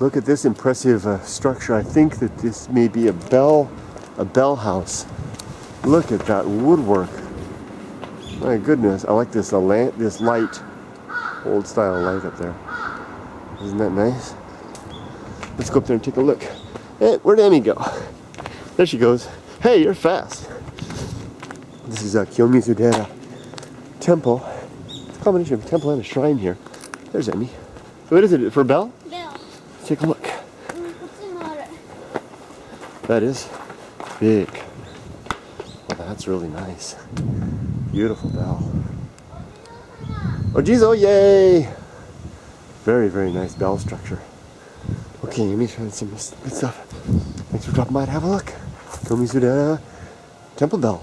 Look at this impressive structure. I think that this may be a bell house. Look at that woodwork. My goodness, I like this this light, old style light up there. Isn't that nice? Let's go up there and take a look. Hey, where'd Emmy go? There she goes. Hey, you're fast. This is Kiyomizu-dera temple. It's a combination of a temple and a shrine here. There's Emmy. What is it, for a bell? Bell. Let's take a look. That is big. Well, that's really nice. Beautiful bell. Oh, geez, oh, yay! Very, very nice bell structure. Okay, let me try some good stuff. Thanks for dropping by to have a look. Kiyomizu-dera temple bell.